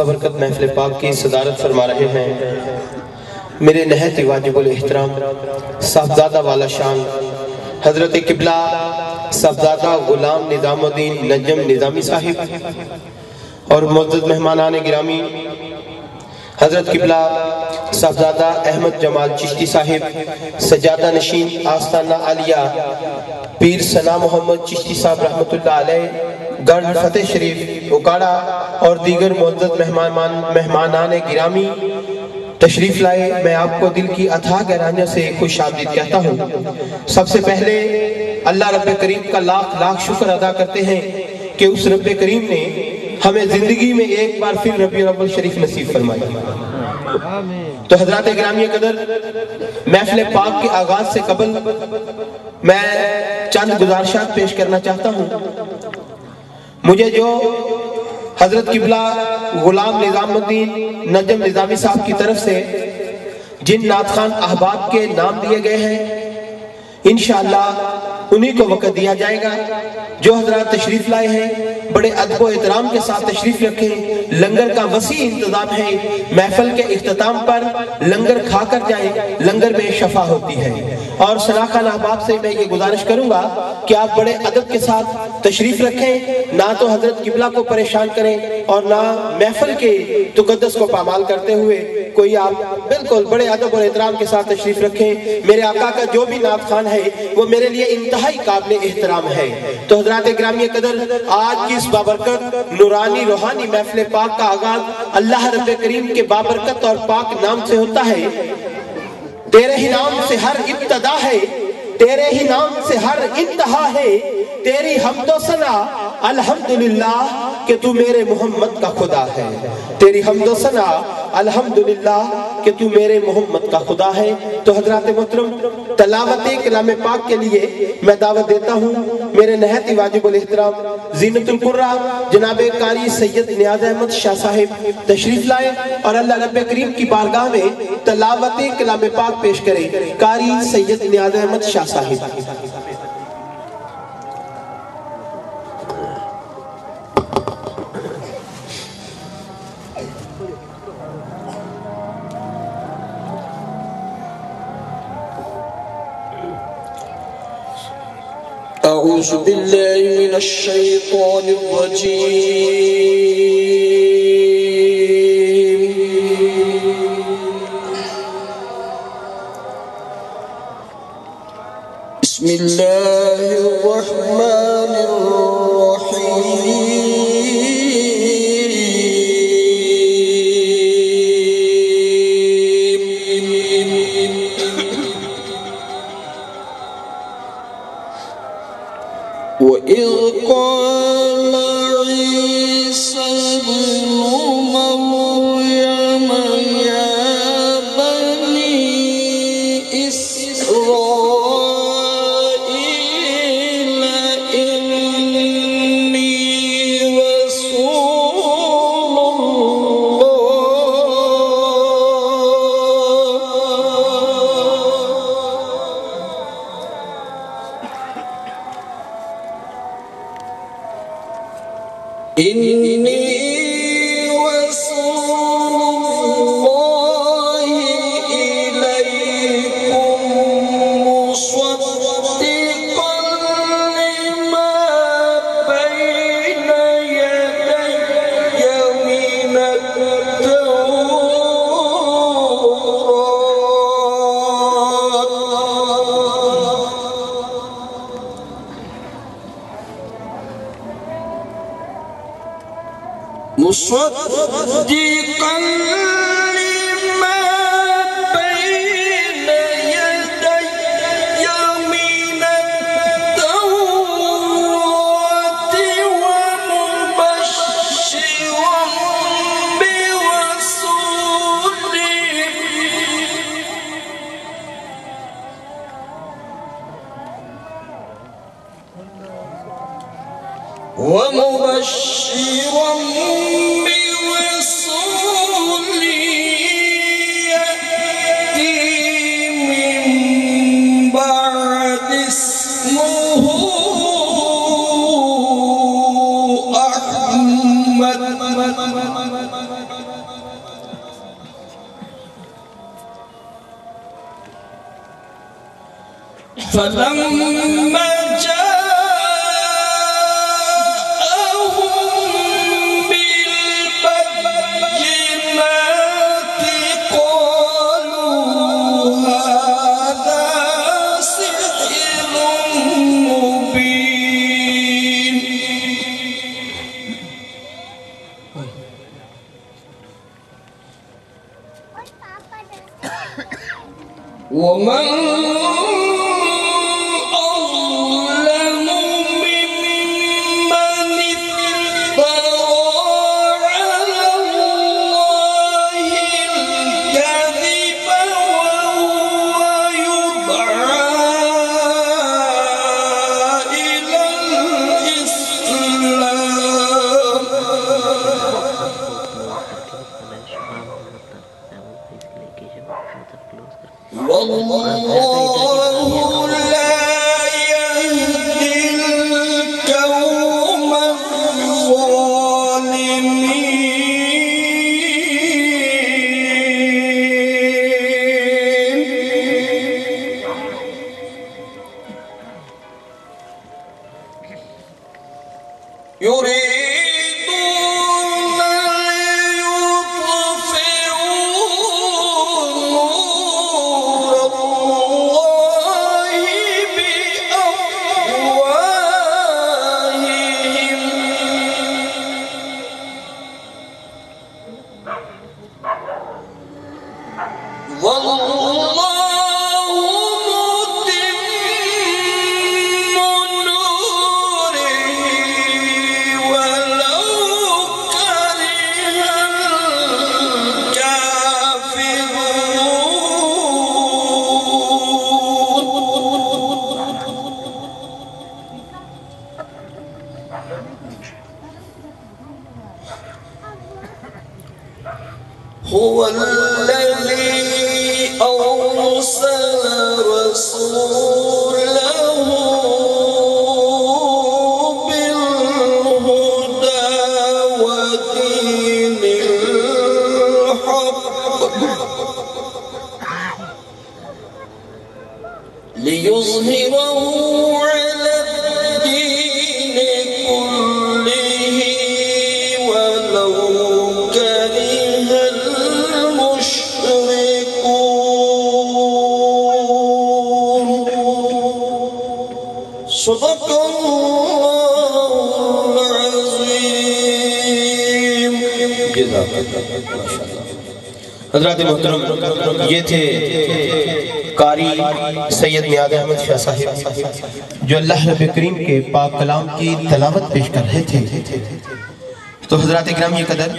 برکت محفل پاک کی صدارت فرما رہے ہیں میرے نہایت واجب الاحترام صاحبزادہ والا شان حضرت قبلہ صاحبزادہ غلام نظام الدین نجم نظامی صاحب اور معزز مہمانان گرامی حضرت قبلہ صاحبزادہ احمد جمال چشتی صاحب سجادہ نشین آستانہ عالیہ پیر ثنا محمد چشتی صاحب رحمت اللہ علیہ گرد فتح شریف اکاڑا اور دیگر معزز مہمانان گرامی تشریف لائے، میں آپ کو دل کی اتھاہ گہرائیوں سے خوش آمدید کہتا ہوں۔ سب سے پہلے اللہ رب کریم کا لاکھ لاکھ شکر ادا کرتے ہیں کہ اس رب کریم نے ہمیں زندگی میں ایک بار پھر ربیع الاول شریف نصیب فرمائی۔ تو حضرات گرامی قدر، محفل پاک کے آغاز سے قبل میں چند گزارشات پیش کرنا چاہتا ہوں۔ مجھے جو حضرت قبلہ غلام نظام الدین نجم نظامی صاحب کی طرف سے جن نعت خوان احباب کے نام دیے گئے ہیں انشاءاللہ انہی کو وقت دیا جائے گا۔ جو حضرات تشریف لائے ہیں بڑے ادب و احترام کے ساتھ تشریف رکھیں، لنگر کا وسیع انتظام ہے، محفل کے اختتام پر لنگر کھا کر جائیں، لنگر میں شفا ہوتی ہے۔ اور شناخان احباب سے میں یہ گزارش کروں گا کہ آپ بڑے ادب کے ساتھ تشریف رکھیں، نہ تو حضرت قبلہ کو پریشان کریں اور نہ محفل کے تقدس کو پامال کرتے ہوئے کوئی آپ بالکل بڑے ادب اور احترام کے ساتھ تشریف رکھیں۔ میرے آقا کا جو بھی نعت خوان ہے وہ میرے لیے انتہائی قابل احترام ہے۔ تو حضرات گرامی قدر، آج کی اس بابرکت نورانی روحانی محفل پاک کا آغاز اللہ رب کریم کے بابرکت اور پاک نام سے ہوتا ہے۔ تیرے ہی نام سے ہر ابتدا ہے، تیرے ہی نام سے ہر انتہا ہے، تیری حمد و ثنا الحمدللہ کہ تو میرے محمد کا خدا ہے۔ تیری حمد و ثنا الحمدللہ کہ تو میرے محمد کا خدا ہے۔ تو حضرات محترم، تلاوت کلام پاک کے لیے میں دعوت دیتا ہوں میرے نہایت واجب الاحترام زینت القرہ جناب قاری سید نیاز احمد شاہ صاحب تشریف لائے اور اللہ رب کریم کی بارگاہ میں تلاوت کلام پاک پیش کریں۔ قاری سید نیاز احمد شاہ صاحب۔ أعوذ بالله من الشيطان الرجيم بسم الله الرحمن الرحيم وَإِذْ قَالَ عِيسَى ابْنُ مَرْيَمَ يَا بَنِي إِسْرَائِيلَ إِنِّي رَسُولُ اللَّهِ إِلَيْكُمْ مُصَدِّقًا لِمَا بَيْنَ يَدَيَّ مِنَ مصدقا لما بين يدي من التوراة ومبشرا برسول فلما جاءهم بالبينات قالوا هذا سحر مبين ومن أظلم ممن افترى على الله الكذب وهو يدعى إلى الإسلام والله لا يهدي القوم الظالمين يريدون ليطفئوا نور الله بأفواههم والله متم نوره ولو كره الكافرون هو الذي أرسل رسوله بالهدى ودين الحق ليظهره على الدين كله ولو كره المشركون صدق الله العظيم. حضرات محترم، یہ تھے قاری سید نیاز احمد شاہ صاحب جو اللہ رب کریم کے پاک کلام کی تلاوت پیش کر رہے تھے. تو حضرات اکرامی قدر،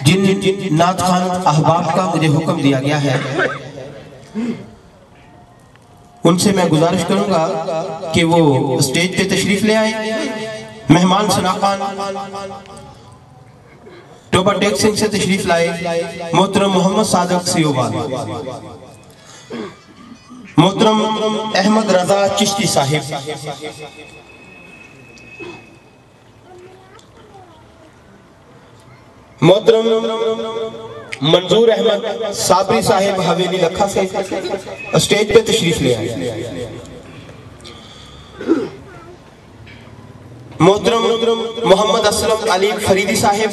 جن نعت خوان احباب کا مجھے حکم دیا گیا ہے ان سے میں گزارش کروں گا کہ وہ اسٹیج پہ تشریف لے آئیں. مہمان سناخان ٹوبہ ٹیک سنگھ سے تشریف لائے محترم محمد صادق سیوبال، محترم احمد رضا چشتی صاحب، محترم منظور احمد صابری صاحب حویلی لکھا سے اسٹیج پہ تشریف لے آئے. محترم محمد اسلم علی فریدی صاحب،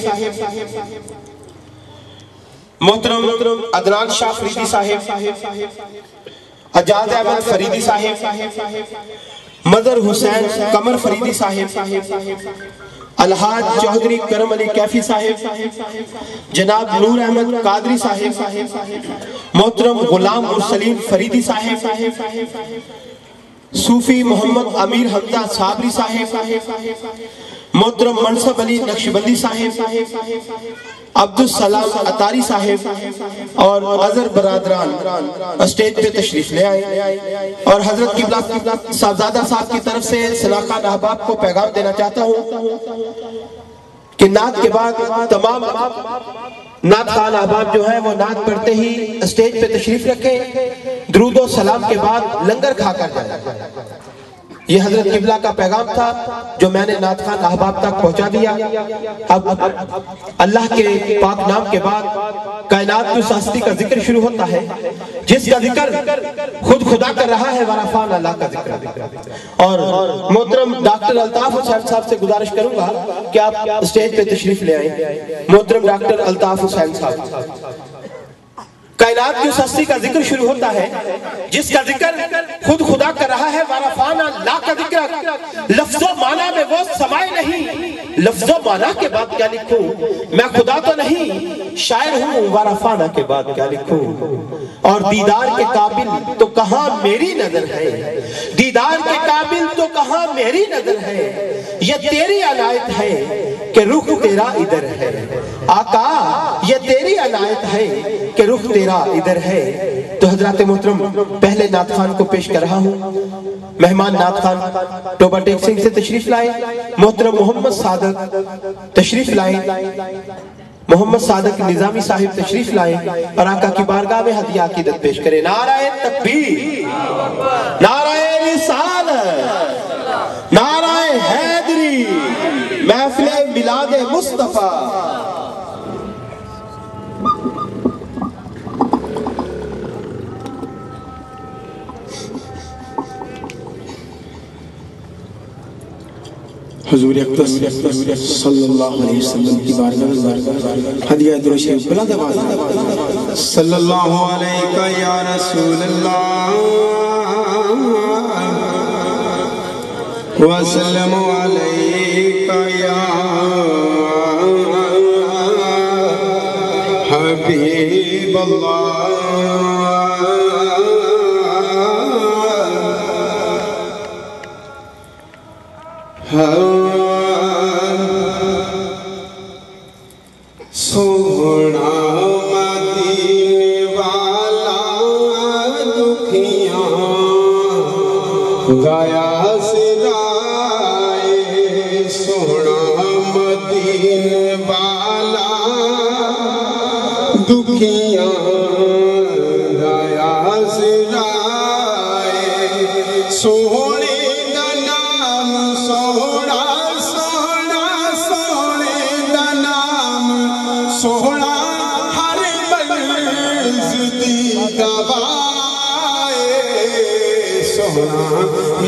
محترم عدنان شاہ فریدی صاحب، اجاز احمد فریدی صاحب، مظہر حسین قمر فریدی صاحب، الحاج چوہدری کرم علی کیفی صاحب، جناب نور احمد قادری صاحب، محترم غلام مرسلین فریدی صاحب، صوفی محمد امیر حمدہ صابری صاحب، محترم منصب علی نقشبندی صاحب، عبدالسلام عطاری صاحب اور اظہر برادران اسٹیج پہ تشریف لے آئے. اور حضرت قبلہ صاحبزادہ صاحب کی طرف سے سلاخان احباب کو پیغام دینا چاہتا ہوں کہ نعت کے بعد تمام نعت خوان احباب جو ہیں وہ نعت پڑھتے ہی اسٹیج پہ تشریف رکھیں، درود و سلام کے بعد لنگر کھا کر جائیں. یہ حضرت قبلہ کا پیغام تھا جو میں نے نعت خان احباب تک پہنچا دیا۔ اب اللہ کے پاک نام کے بعد کائنات کی اس ہستی کا ذکر شروع ہوتا ہے جس کا ذکر خود خدا کر رہا ہے، ورافان اللہ کا ذکر۔ اور محترم ڈاکٹر الطاف حسین صاحب سے گزارش کروں گا کہ آپ اسٹیج پہ تشریف لے آئیں۔ محترم ڈاکٹر الطاف حسین صاحب، کائنات کی اس ہستی کا ذکر شروع ہوتا ہے جس کا ذکر خود خدا کر رہا ہے، ورافان اللہ کا ذکر۔ لفظ و معنی میں وہ سمائے نہیں، لفظ و معنی کے بعد کیا لکھوں، میں خدا تو نہیں شاعر ہوں، ورافانہ کے بعد کیا لکھوں۔ اور دیدار کے قابل تو کہاں میری نظر ہے، دیدار کے قابل تو کہاں میری نظر ہے، یہ تیری عنایت ہے کہ رخ تیرا ادھر ہے۔ آقا یہ تیری عنایت ہے کہ رخ تیرا ادھر ہے۔ تو حضرات محترم پہلے نعت خان کو پیش کر رہا ہوں۔ مہمان نعت خان ٹوبہ ٹیک سنگھ سے تشریف لائیں۔ محترم محمد صادق تشریف لائیں، محمد صادق نظامی صاحب تشریف لائیں اور آقا کی بارگاہ میں ہدیہ عقیدت پیش کریں۔ نعرہ تکبیر، نعرہ رسالت، نعرہ حیدری، محفل میلاد مصطفیٰ۔ حضور اقدس صلی اللہ علیہ وسلم کی بارگاہ ہدیہ درود شریف بلند آواز صلی اللہ علیہ یا رسول اللہ وسلم علیہ یا حبیب اللہ۔ سونا مدینے والا دکھیاں گیا سرائے، سونا مدینے والا دکھیاں گیا سرائے، سونے دا نام سونا سونا، سونے دا نام سونا، ہر مرض دی دوائے، سونا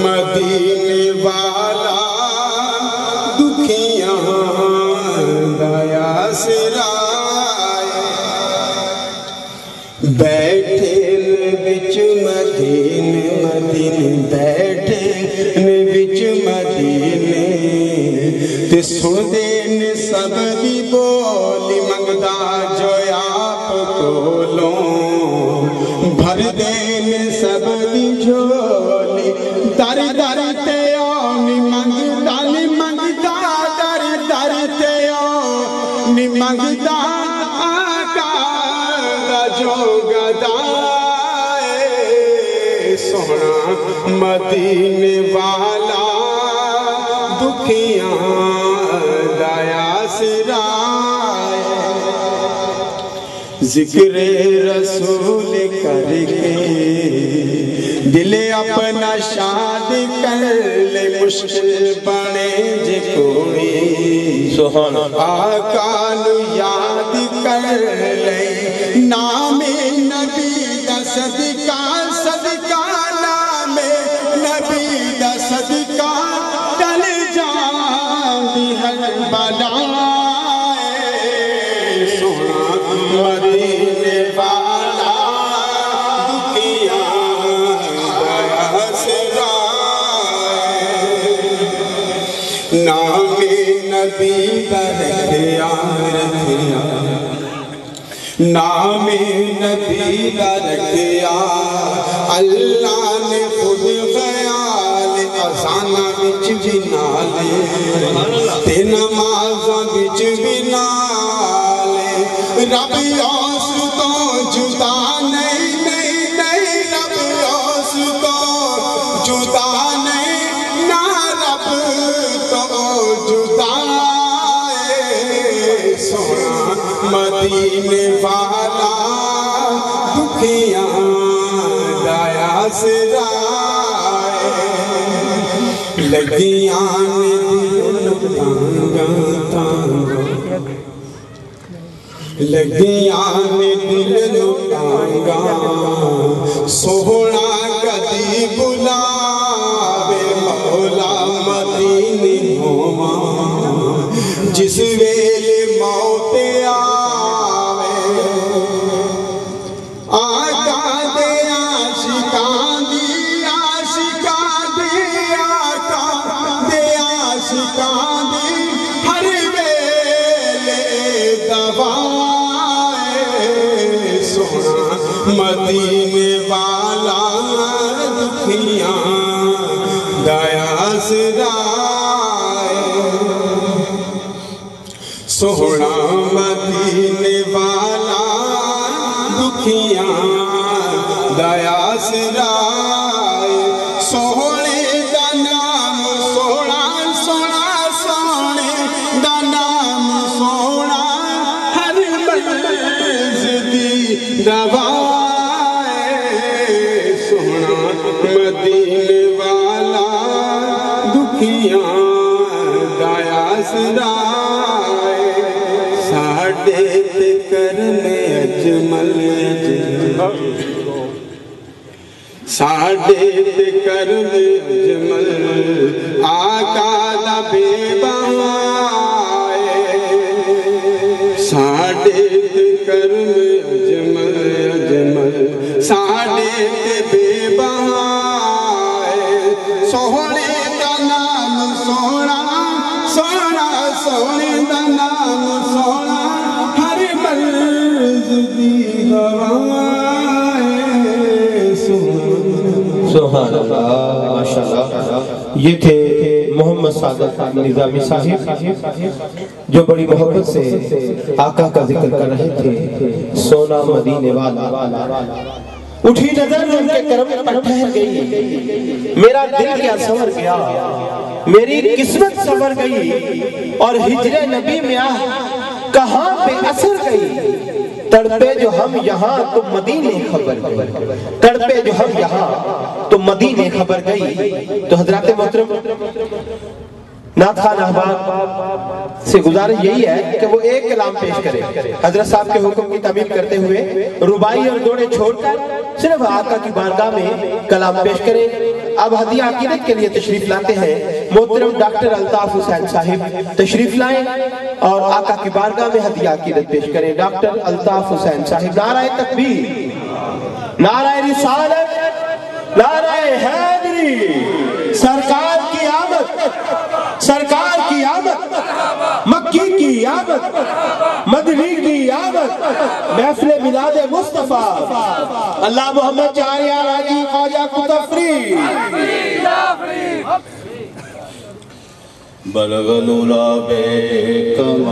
مدینے والا دکھیاں گیا سرائے، بیٹھے وچ مدینے مدینے، بیٹھے وچ مدینے تے سن دے سب دی بولی منگدا جو آپ کولوں، بھر دے سب دی جھولی، در در تے آنی منگدا نی منگدا، در در تے آنی منگدا، آقا دا جو گدائے، سونا مدینے والا دکھیاں گیا سرائے، ذکر رسول کر کے دل اپنا شاد کر لے، مشکل بنے جے کوئی سبحان اللہ، آقا نو یاد کر لے، نام نبی دا صدقہ صدقہ، نام نبی دا صدقہ ٹل جان دی ہر بلائے، سونا مدینے والا دکھیاں گیا سرائے، نام نبی دا رکھیا رکھیا، نام نبی دا رکھیا، اللہ نے خود خیال اذانہ وچ بھی نالے، تے نمازاں وچ بھی نالے، رب اس تو جدا نہیں نہیں نہیں، رب اس تو جدا نہیں، نہ رب تو جدا ہے، سونا مدینے والا دکھیاں گیا سرائے، لگیاں دل تانگا تانگا لگیاں دل تانگا سوہنا کدی بلاوے مولا مدینے ہوواں جس ویلے موت آوے آقا دے عاشقاں دی عاشقاں دی آقا دے عاشقاں دی ہر ویلے دوائے سونا مدینے والا دکھیاں دیا سرائے سونا مدینے والا دکھیاں دیا سرائے سونے دا نام سونا سونا سونے دا نام سونا ہر مرض دی دوائے سونا مدینے والا دکھیاں دیا سرائے ساڈے تے کرنے اجمل ساڈے تے کرنے اجمل آقا دا بے بہائے ساڈے تے کرنے اجمل اجمل ساڈے تے بے بہائے سوہنے دا نام سونا سونا سونے دا نام سونا ہر مرض دی ہوائے سبحان اللہ ماشاءاللہ۔ یہ تھے محمد سعادت نظامی صاحب جو بڑی محبت سے آقا کا ذکر کر رہے تھے۔ سونا مدینے والا اٹھی نظر ان کے کرم پر ٹھہر گئی، میرا دل کیا سنور گیا، میری قسمت سنور گئی، اور ہجر نبی میں کہاں پہ اثر گئی، تڑپے جو ہم یہاں تو مدینے خبر گئی، تڑپے جو ہم یہاں تو مدینے خبر گئی۔ تو حضرات محترم نعت خوان احباب سے گزارش یہی ہے کہ وہ ایک کلام پیش کرے، حضرت صاحب کے حکم کی تعمیل کرتے ہوئے ربائی اور دوڑے چھوڑ کر صرف آقا کی بارگاہ میں کلام پیش کرے۔ اب ہدیہ عقیدت کے لیے تشریف لاتے ہیں محترم ڈاکٹر الطاف حسین صاحب، تشریف لائیں اور آقا کی بارگاہ میں ہدیہ عقیدت پیش کریں۔ ڈاکٹر الطاف حسین صاحب، نعرہ تکبیر، نعرہ رسالت، نعرہ حیدری، سرکار کی آمد، سرکار کی آمد، مکی کی آمد، مدنی کی آمد، محفل میلاد مصطفیٰ، اللہ محمد چاریہ راجی خواجہ کتفری۔ بلغ العلا بکمالہ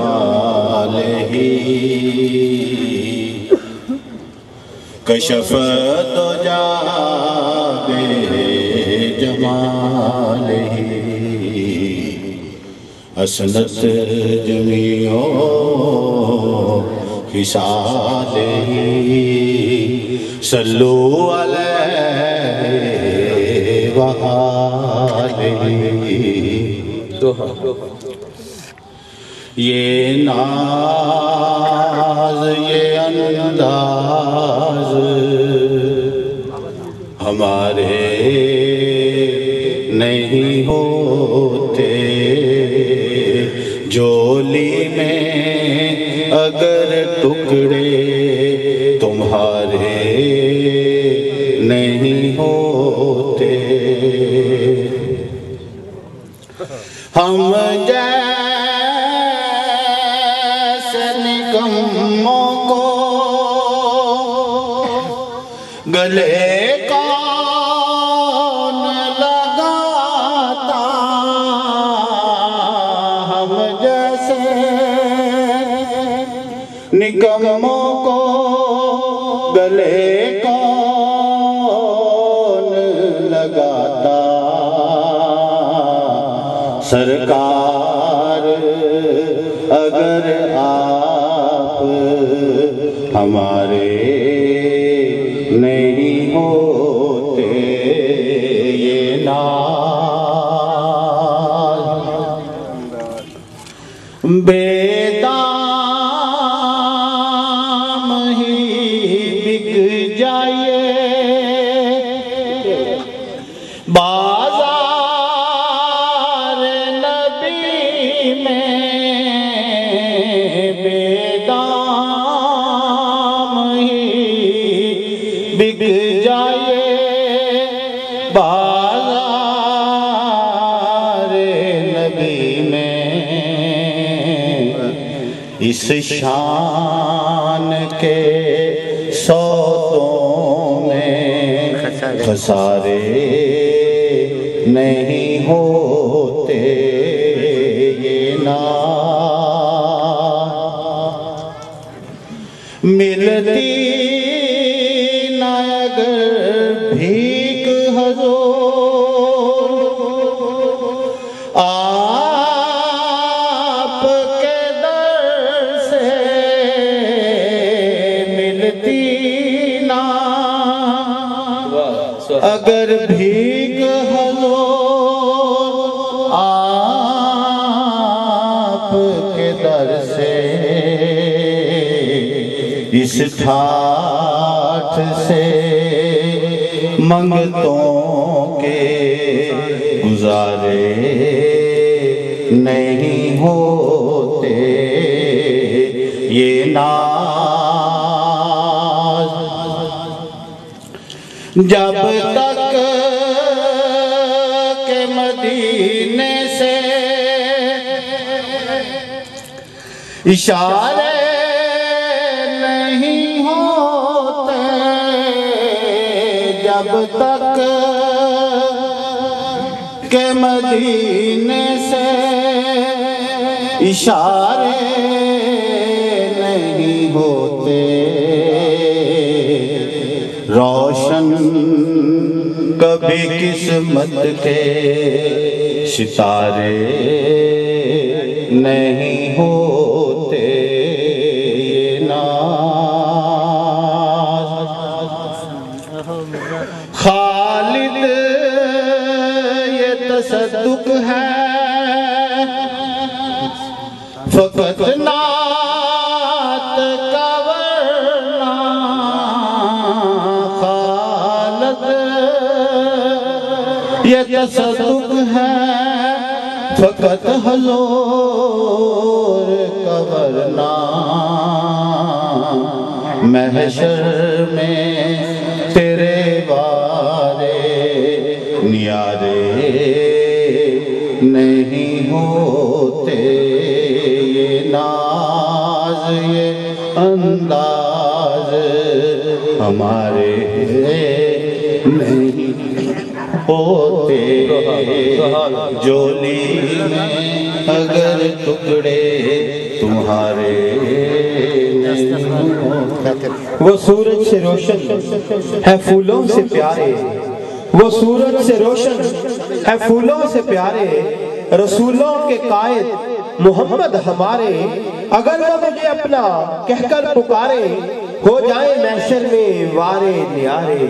کشف الدجا بجمالہ حسنت جمیع خصالہ صلو علیہ وآلہ۔ یہ ناز یہ انداز ہمارے نہیں ہوتے، جولی میں اگر ٹکڑے تمہارے نہیں ہوتے، ہم جیسے نکموں کو گلے کون لگاتا، ہم جیسے نکموں کو گلے کون لگاتا، سرکار اگر آپ ہمارے نہیں ہوتے، یہ ناز اس شان کے سودوں میں خسارے نہیں ہوتے یہ نہ ملتی نہ اگر بھیک حضور آپ کے در سے ملتی نہ اگر بھیک حضور آپ کے در سے اس ٹھاٹھ سے منگتوں کے گزارے نہیں ہوتے یہ ناز جب تک کہ مدینے سے اشارے جب تک کہ مدینے سے اشارے نہیں ہوتے روشن کبھی قسمت کے ستارے نہیں ہوتے یہ ناز خالد یہ تصدق ہے فقط نعت کا ورنہ خالد یہ تصدق ہے فقط حضور کا ورنہ محشر میں تیرے وارے نیارے نہیں ہوتے یہ ناز یہ انداز ہمارے نہیں ہوتے جولی میں اگر ٹکڑے تمہارے وہ سورج سے روشن ہے پھولوں سے پیارے وہ سورج سے روشن ہے پھولوں سے پیارے رسولوں کے قائد محمد ہمارے اگر وہ مجھے اپنا کہہ کر پکارے ہو جائے محشر میں وارے نیارے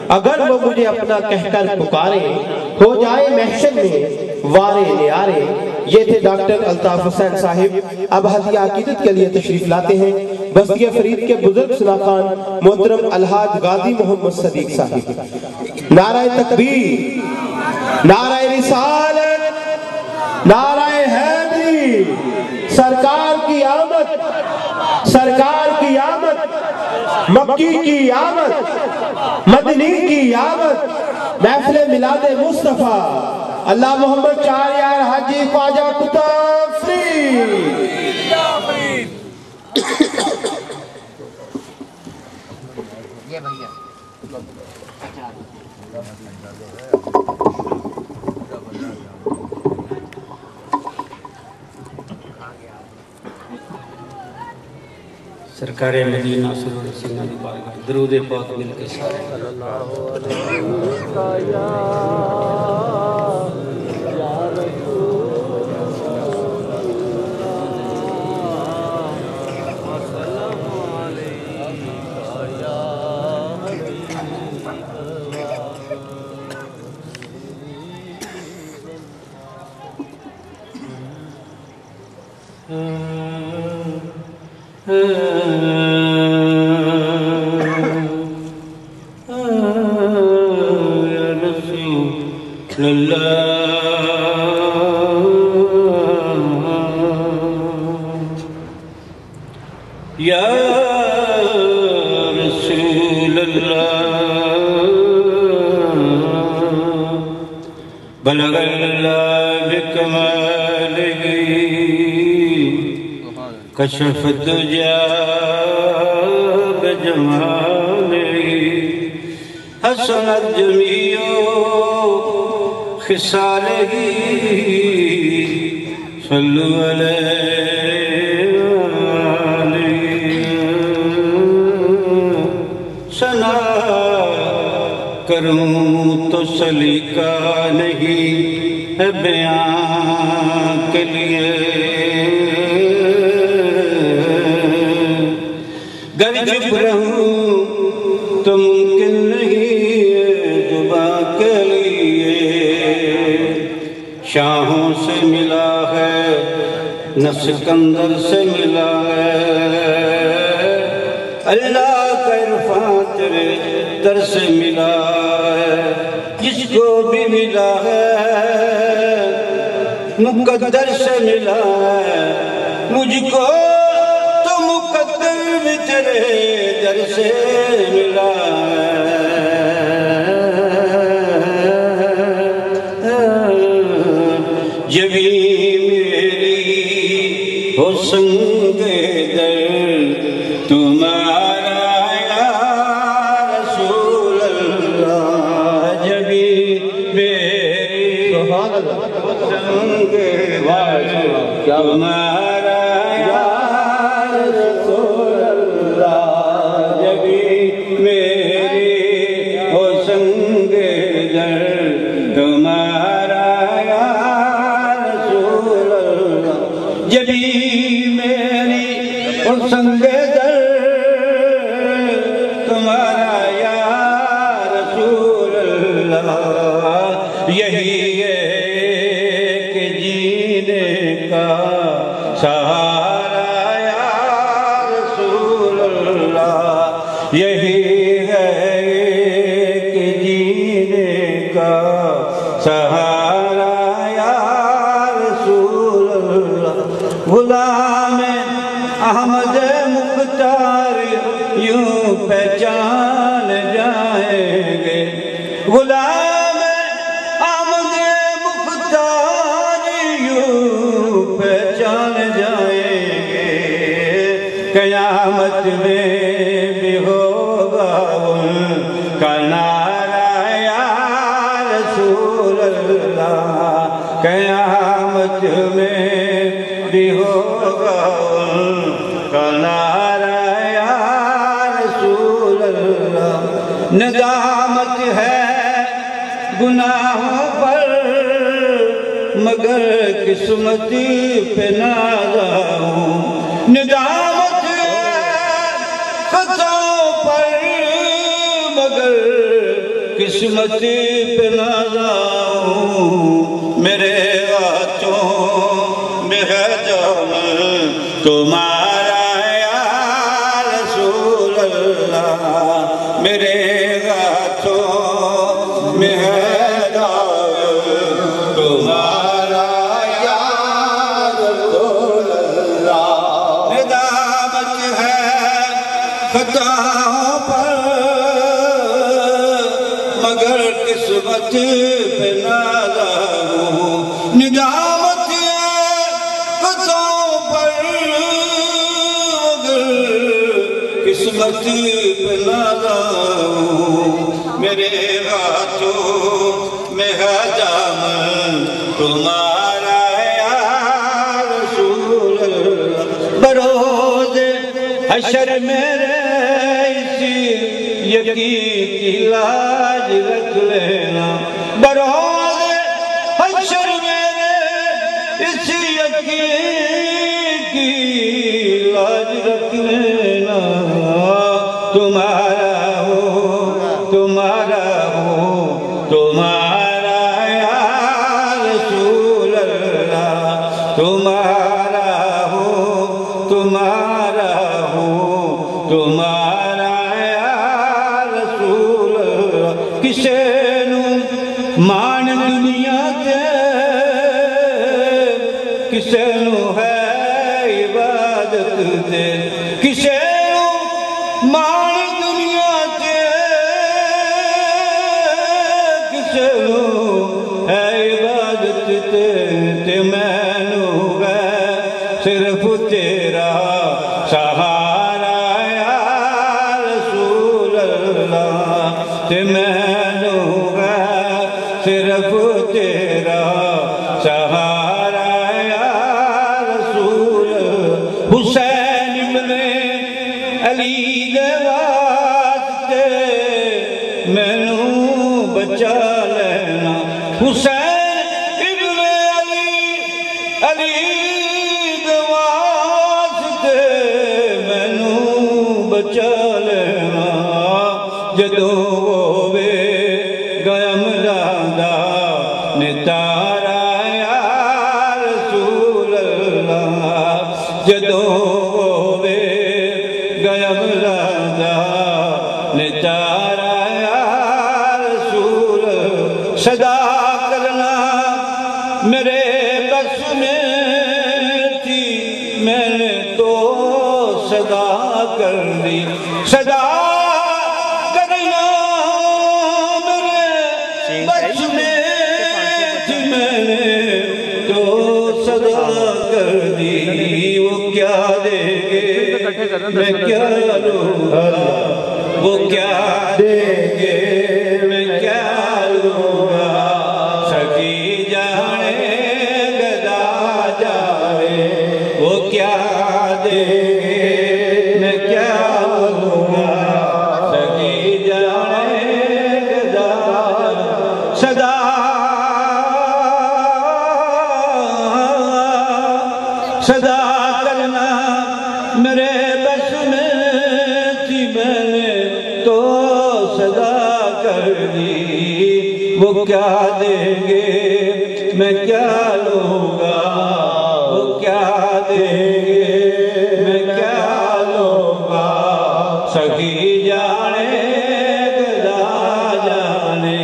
اگر وہ مجھے اپنا کہہ کر پکارے ہو جائے محشر میں وارے نیارے یہ تھے ڈاکٹر الطاف حسین صاحب اب ہدیہ عقیدت کے لیے تشریف لاتے ہیں بستی فرید کے بزرگ سلاخان محترم الحاج غازی محمد صدیق صاحب نعرہ تکبیر نعرہ رسالت نعرہ حیدری سرکار کی آمد مکی کی آمد مدنی کی آمد محفل میلاد مصطفیٰ اللہ محمد چار یار حاجی خواجہ قطب فرید سرکار مدینہ صلی اللہ علیہ وسلم کی بارگاہ درود پاک مل کے سارے یا رسول اللہ بلغ اللہ بکمالہ کشف دجا بجمالہ حسنت جمیع خصالہ صلو علیہ ثنا کروں تو سلیقہ نہیں ہے بیان کے لیے گر چپ رہوں تو ممکن نہیں ہے زباں کے لیے شاہوں سے ملا ہے نہ سکندر سے ملا ہے اللہ کا عرفان تیرے در سے ملا ہے جس کو بھی ملا ہے مقدر سے ملا ہے مجھ کو تو مقدر بھی تیرے در سے ملا ہے جبھی میری ہو سنگ در تمہارا یا رسول اللہ جبھی میری سنگ تمہارا یا رسول اللہ جبھی میری ہو سنگ در تمہارا یا رسول اللہ جبھی میری ہو سنگ در تمہارا یا رسول اللہ یہی ہے کہ جینے کا سہارا یا رسول اللہ یہی ہے کہ جینے کا سہارا یا رسول اللہ غلام احمد مختار یوں پہچان جائیں گے غلام احمد مختار یوں پہچان جائیں گے قیامت میں بھی ہوگا ان کا نعرہ یا رسول اللہ قیامت میں بھی ہوگا ان کا نعرہ یا رسول اللہ ندامت ہے گناہوں پر مگر قسمتی پہ نازا ہوں ندامت ہے خطاؤں پر مگر قسمتی پہ نازا ہوں میرے ہاتھوں میں ہے جام تمہارا یا رسول اللہ میرے ہاتھوں میں ہے جام تمہارا یا رسول اللہ ندامت ہے خطاؤں پر مگر قسمت پہ نازا ہوں ندامت ہے خطاؤں پر مگر قسمت پہ نازا ہوں میرے ہاتھوں میں ہے جام تمہارا یا رسول اللہ بروز حشر میرے اسی یقین کی لاج رکھ لینا بروز حشر میرے اسی یقین کی لاج رکھ لینا تمہارا ہو تمہارا ہو تمہارا یا رسول اللہ تمہارا ہو تمہارا ہو تمہارا یا رسول اللہ کسے نو مان دنیا تے کسے نو ہے عبادت تے کسے نو مان دنیا تے کسے نو ہے عبادت تے میں نو ہے صرف تیرا سہارا یا رسول اللہ تے میں لوں گا صرف تیرا سہارا یا رسول اللہ حسین ابن علی دے واسطے مینوں بچا لینا حسین ابن علی دے واسطے مینوں بچا لینا جدوں ہووے گیا مرادا نتارا یا رسول اللہ جدوں ہووے گیا مرادا نتارا یا رسول صدا کرنا میرے بس میں تھی میں نے تو صدا کر دی صدا کرنا میرے بس میں تھی میں نے تو صدا کر دی وہ کیا دے گے میں کیا لوں گا وہ کیا دے گے میں کیا لوں گا سکی جانے گدا جانے وہ کیا دے گے میں کیا لوں گا سکی جانے گدا صدا صدا کرنا میرے بس میں تھی میں نے تو صدا کر دی وہ کیا دیں گے میں کیا لوں گا وہ کیا دیں گے میں کیا لوں گا سخی جانے گدا جانے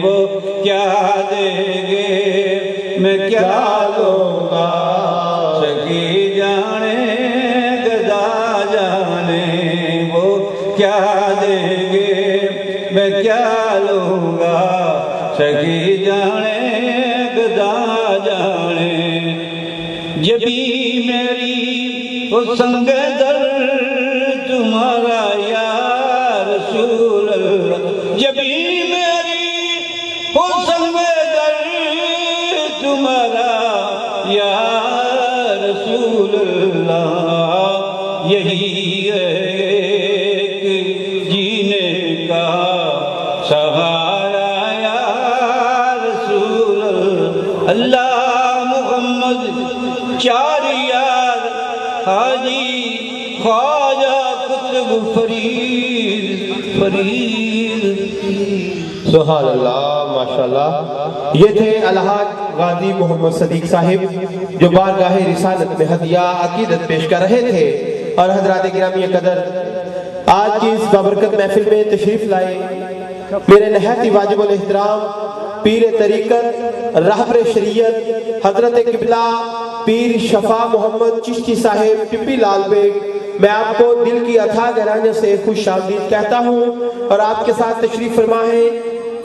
وہ کیا دیں گے میں کیا لوں گا سخی جانے گدا جانے وہ کیا دیں گے میں کیا لوں گا سخی جانے گدا جانے یہ بھی میری وہ سنگ در تمہارا یا رسول اللہ یہ بھی میری وہ سنگ در تمہارا یا رسول اللہ یہی ایک جینے کا سہارا یا رسول اللہ محمد چار یار حاجی خواجہ قطب فرید سبحان اللہ ماشاءاللہ یہ تھے الحاج غازی محمد صدیق صاحب جو بارگاہ رسالت میں ہدیہ عقیدت پیش کر رہے تھے اور حضرات گرامی قدر آج کی اس بابرکت محفل میں تشریف لائے میرے نہایت واجب الاحترام پیر طریقت رہبر شریعت حضرت قبلہ پیر شفا محمد چشتی صاحب پپی لال بیگ میں آپ کو دل کی اتھا گہرائیوں سے خوش آمدید کہتا ہوں اور آپ کے ساتھ تشریف فرما ہے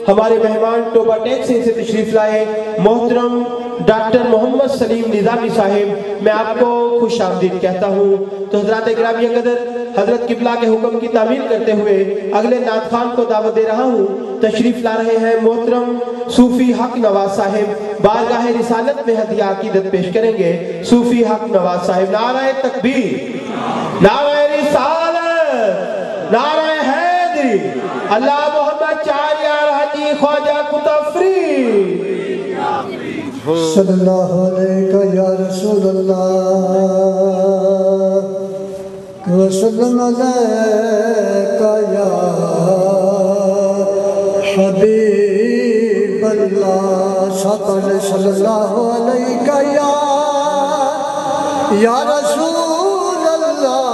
ہمارے مہمان ٹوبا ٹیک سے تشریف لائے محترم ڈاکٹر محمد سلیم نظامی صاحب میں آپ کو خوش آمدید کہتا ہوں تو حضرات گرامی قدر حضرت قبلہ کے حکم کی تعمیل کرتے ہوئے اگلے نعت خوان کو دعوت دے رہا ہوں تشریف لا رہے ہیں محترم صوفی حق نواز صاحب بارگاہ رسالت میں ہدیہ عقیدت پیش کریں گے صوفی حق نواز صاحب نعرہ تکبیر نعرہ رسالت نعرہ حیدری اللہ محمد چار یار حاجی خواجہ قطب فرید صلی اللہ علیہ یا رسول اللہ وسلم علیہ یا حبیب اللہ صلی اللہ علیہ یا رسول اللہ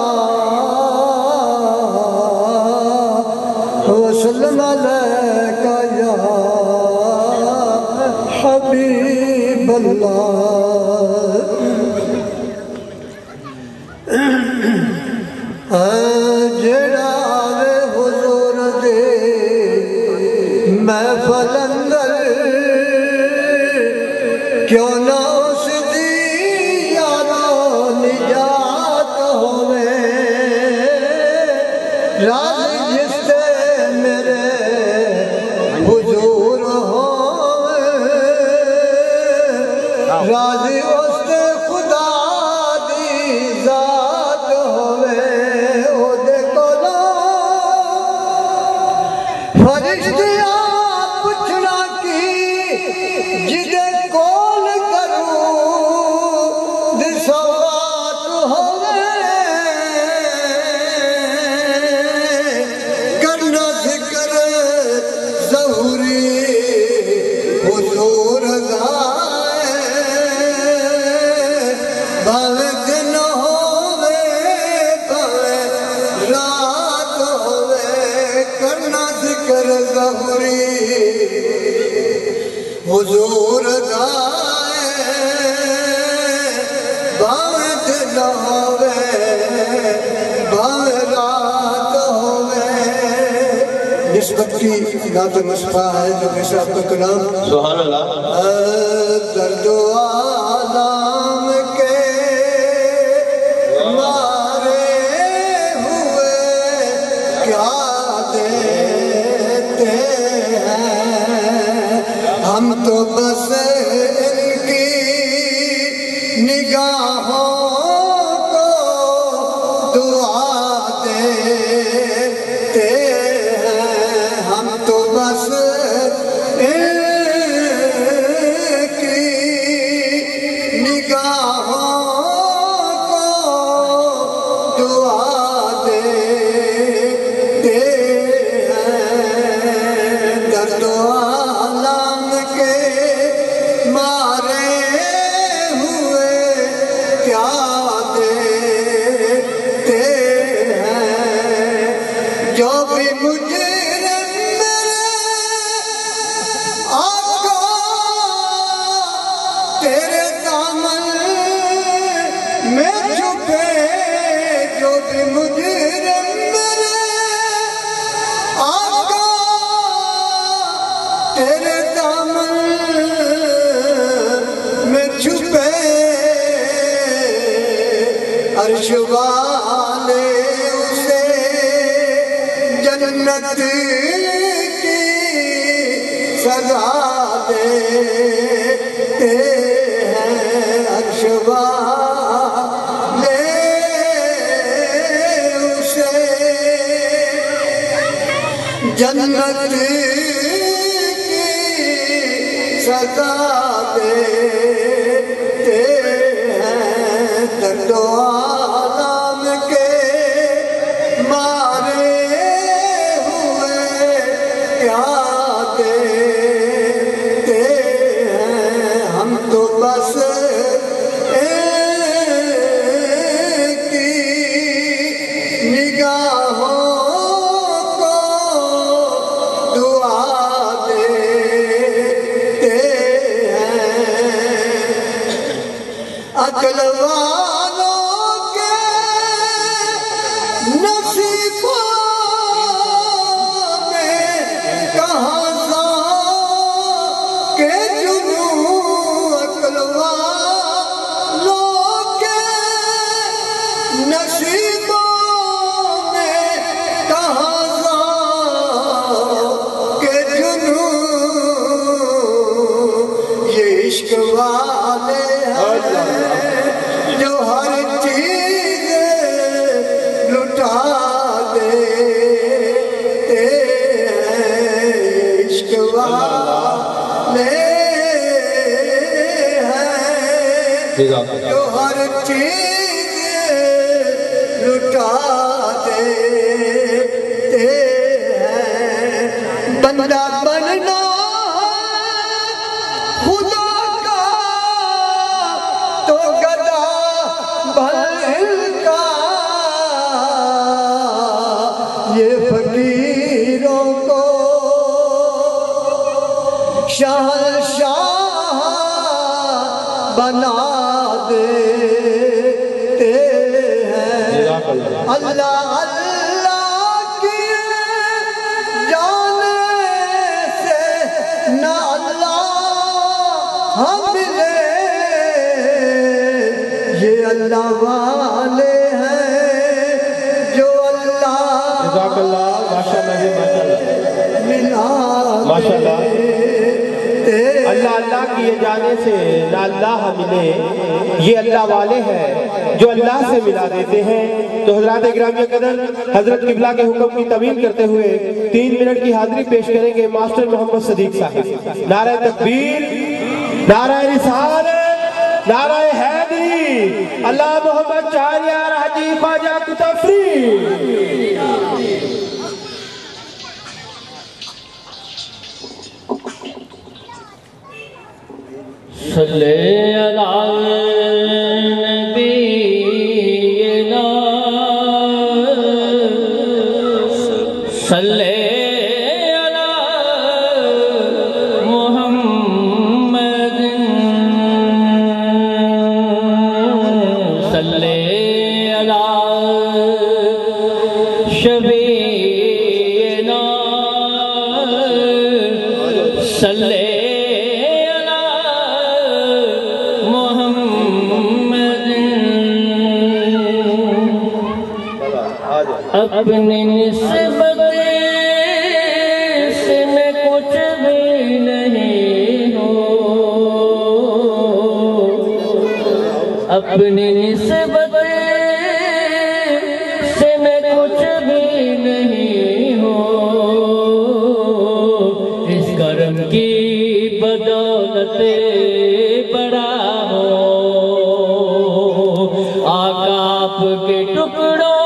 وسلم علیہ یا حبیب اللہ جڑا وے حضور دے محفل اندر کیوں نہ اس دی یارو نجات ہوئے راضی جس سے میرے حضور ہو راضی اس سے خدا دی ذات ہوئے او دے کولا فرشتیاں پوچھنا کی جدے کول کروں دی سوات ہوئے کرنا ذکر ظہوری حضور گائے بھاوے دن ہوئے بھاوے رات ہوئے کرنا ذکر ظہوری حضور گائے بھاوے دن ہوئے بھاوے رات ہوئے نسبت کی نعت مصطفیٰ ہے جو کہ صاحب کا کلام سبحان اللہ درد و آلام کے مارے ہوئے کیا دیتے ہیں ہم تو بس ان کی نگاہوں کو دعا دیتے ہیں ہم تو بس ان کی نگاہوں کو دعا دیتے ہیں درد و عالم کے مارے ہوئے کیا دیتے ہیں جو بھی مجرم میرے آقا تیرے دامن میں چھپے جو بھی مجرم میرے آقا تیرے دامن میں چھپے عرش والے اسے جنت کی سزا دیتے ہیں عرش والے اسے جنت کی سزا دیتے ہیں درد و عالم کے مارے ہوئے کیا دیتے ہیں ہم تو بس ایک کی نگاہوں کو دعا دیتے ہیں عقل والوں کے نصیبوں میں کہاں کہ جنوں عقل والوں کے نصیبوں میں کہاں کہ جنوں یہ عشق والے ہیں جو ہر چیز لٹا دیتے ہیں عشق والے ہیں جو ہر چیز لٹا دیتے ہیں بندہ بننا خدا کا تو گدا بھل کا یہ فقیروں کو شہنشاہ بنا دیتے ہیں اللہ اللہ کی جانے سے نہ اللہ ہم ملے یہ اللہ والے ہیں جو اللہ اللہ کیے جانے سے نہ اللہ ملے، یہ اللہ والے ہیں جو اللہ سے ملا دیتے ہیں۔ تو حضرات گرامی قدر، حضرت قبلہ کے حکم کی تعمیل کرتے ہوئے 3 منٹ کی حاضری پیش کریں گے ماسٹر محمد صدیق صاحب۔ نعرہ تکبیر، نعرہ رسالت، نعرہ حیدری، اللہ محمد چاریار حجی خواجہ کتفری۔ صلی علی نبینا صلی علی محمد صلی علی شبینا صلی اپنی نسبت سے میں کچھ بھی نہیں ہوں، اپنی نسبت سے میں کچھ بھی نہیں ہوں، اس کرم کی بدولت بڑا ہوں، آقا آپ کے ٹکڑوں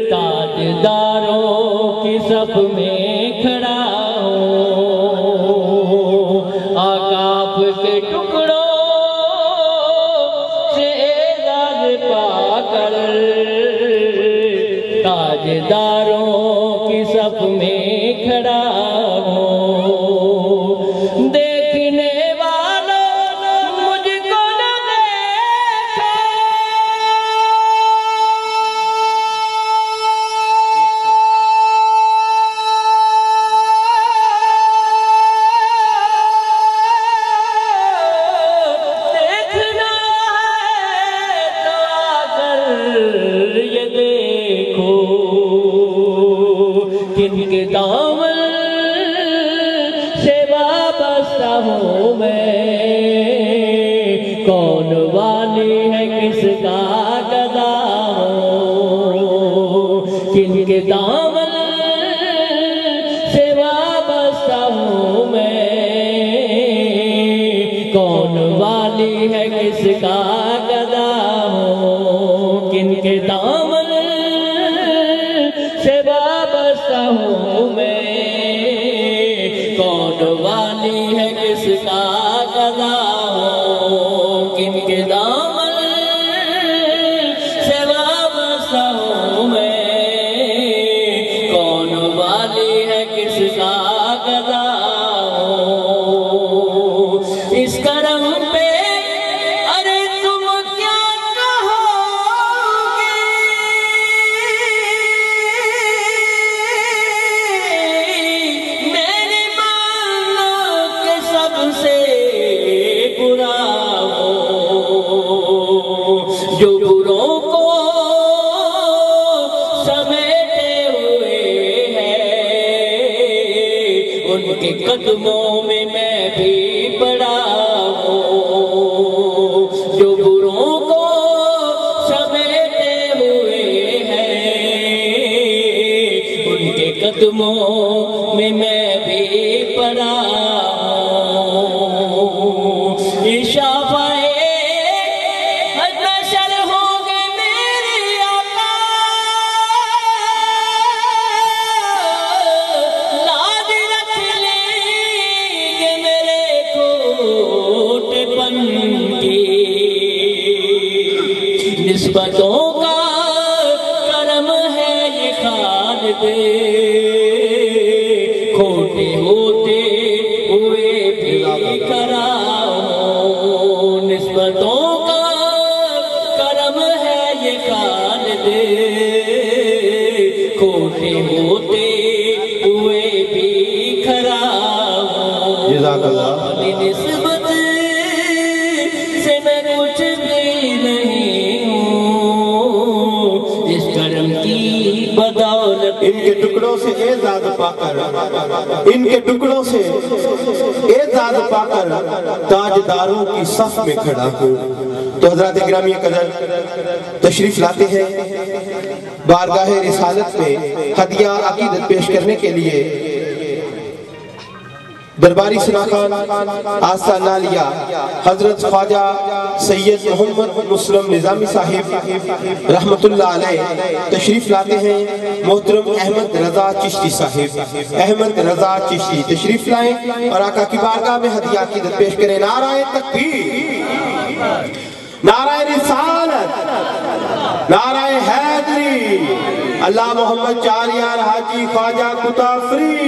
تاجداروں کی صف میں کھڑا ہوں، آقا آپ کے ٹکڑوں سے اعزاز پا کر تاجداروں کی صف میں کھڑا ہوں، دیکھنے کن کے دامن سے وابستہ ہوں میں، کون والی ہے کس کا گدا ہوں، کن کے دامن سے وابستہ ہوں میں، کون والی ہے کس کا گدا ہوں، کن کے دامن سے وابستہ ہوں میں، کون والی ہے کس کا گدا ہوں، کن کے دامن سے وابستہ ہوں میں، کون والی ہے کس کا گدا ہوں، اس کرم پہ ارے تم کیا جو بروں کو سمیٹے ہوئے ہیں، ان کے قدموں میں میں بھی پڑا ہوں، جو بروں کو سمیٹے ہوئے ہیں، ان کے قدموں میں میں بھی پڑا ہوں، شافعِ نسبتوں کا کرم ہے یہ خالد، کھوٹے ہوتے ہوئے بھی کھڑا ہوں، نسبتوں کا کرم ہے یہ خالد، کھوٹے ہوتے ہوئے بھی کھڑا ہوں، جزاک اللہ۔ نسبت سے میں کچھ بھی نہیں ہوں، ان کے ٹکڑوں سے اعزاز پا کر ان کے ٹکڑوں سے اعزاز پا کر تاجداروں کی صف میں کھڑا ہوں۔ تو حضرات گرامی قدر تشریف لاتے ہیں بارگاہ رسالت میں ہدیہ عقیدت پیش کرنے کے لیے درباری ثنا خان آستہ نالیہ حضرت خواجہ سید محمد مسلم نظامی صاحب رحمت اللہ علیہ تشریف لاتے ہیں۔ محترم احمد رضا چشتی صاحب، احمد رضا چشتی تشریف لائیں اور آقا کی بارگاہ میں ہدیہ عقیدت پیش کریں۔ نعرہ تکبیر، نعرہ رسالت، نعرہ حیدری، اللہ محمد چاریار حاجی خواجہ کتافری۔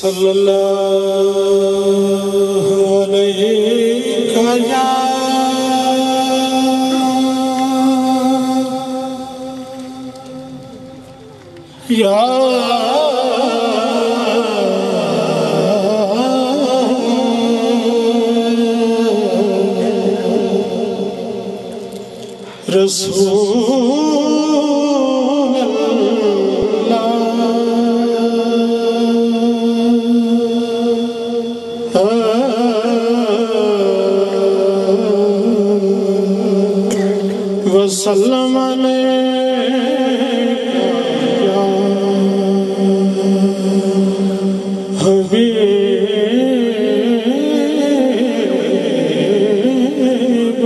صلی اللہ علیہ یا رسول وسلم یا حبیب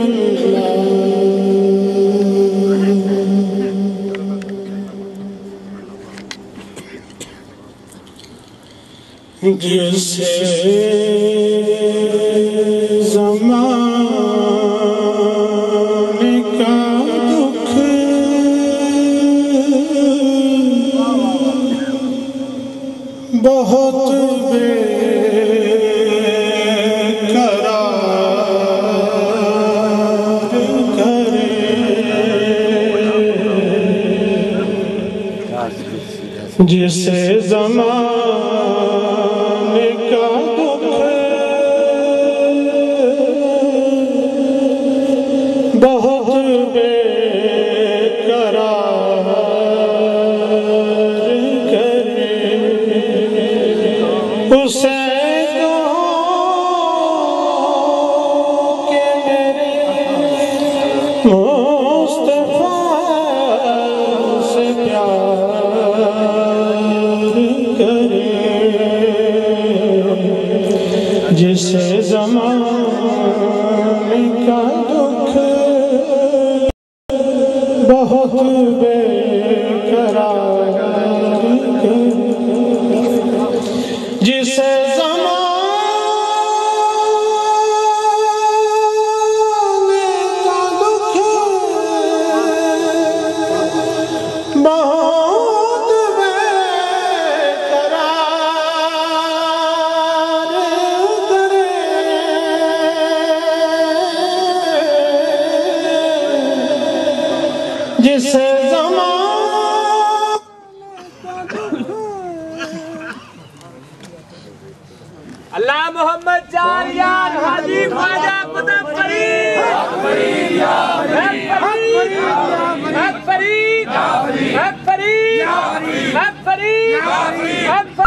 اللہ۔ جسے زمانے کا دکھ بہت بے قرار کرے، جسے زمانے کا دکھ بہت بے قرار کرے، اسے کہو کہ میرے مصطفیٰ سے پیار کرے، جسے زمانے کا دکھ بہت بے قرار کرے، جسے زمانے کا دکھ بہت بے قرار کرے، جسے اللہ محمد چاریار حاجی خواجہ قطب فرید، حق فرید، حق فرید، حق فرید، حق فرید، حق فرید،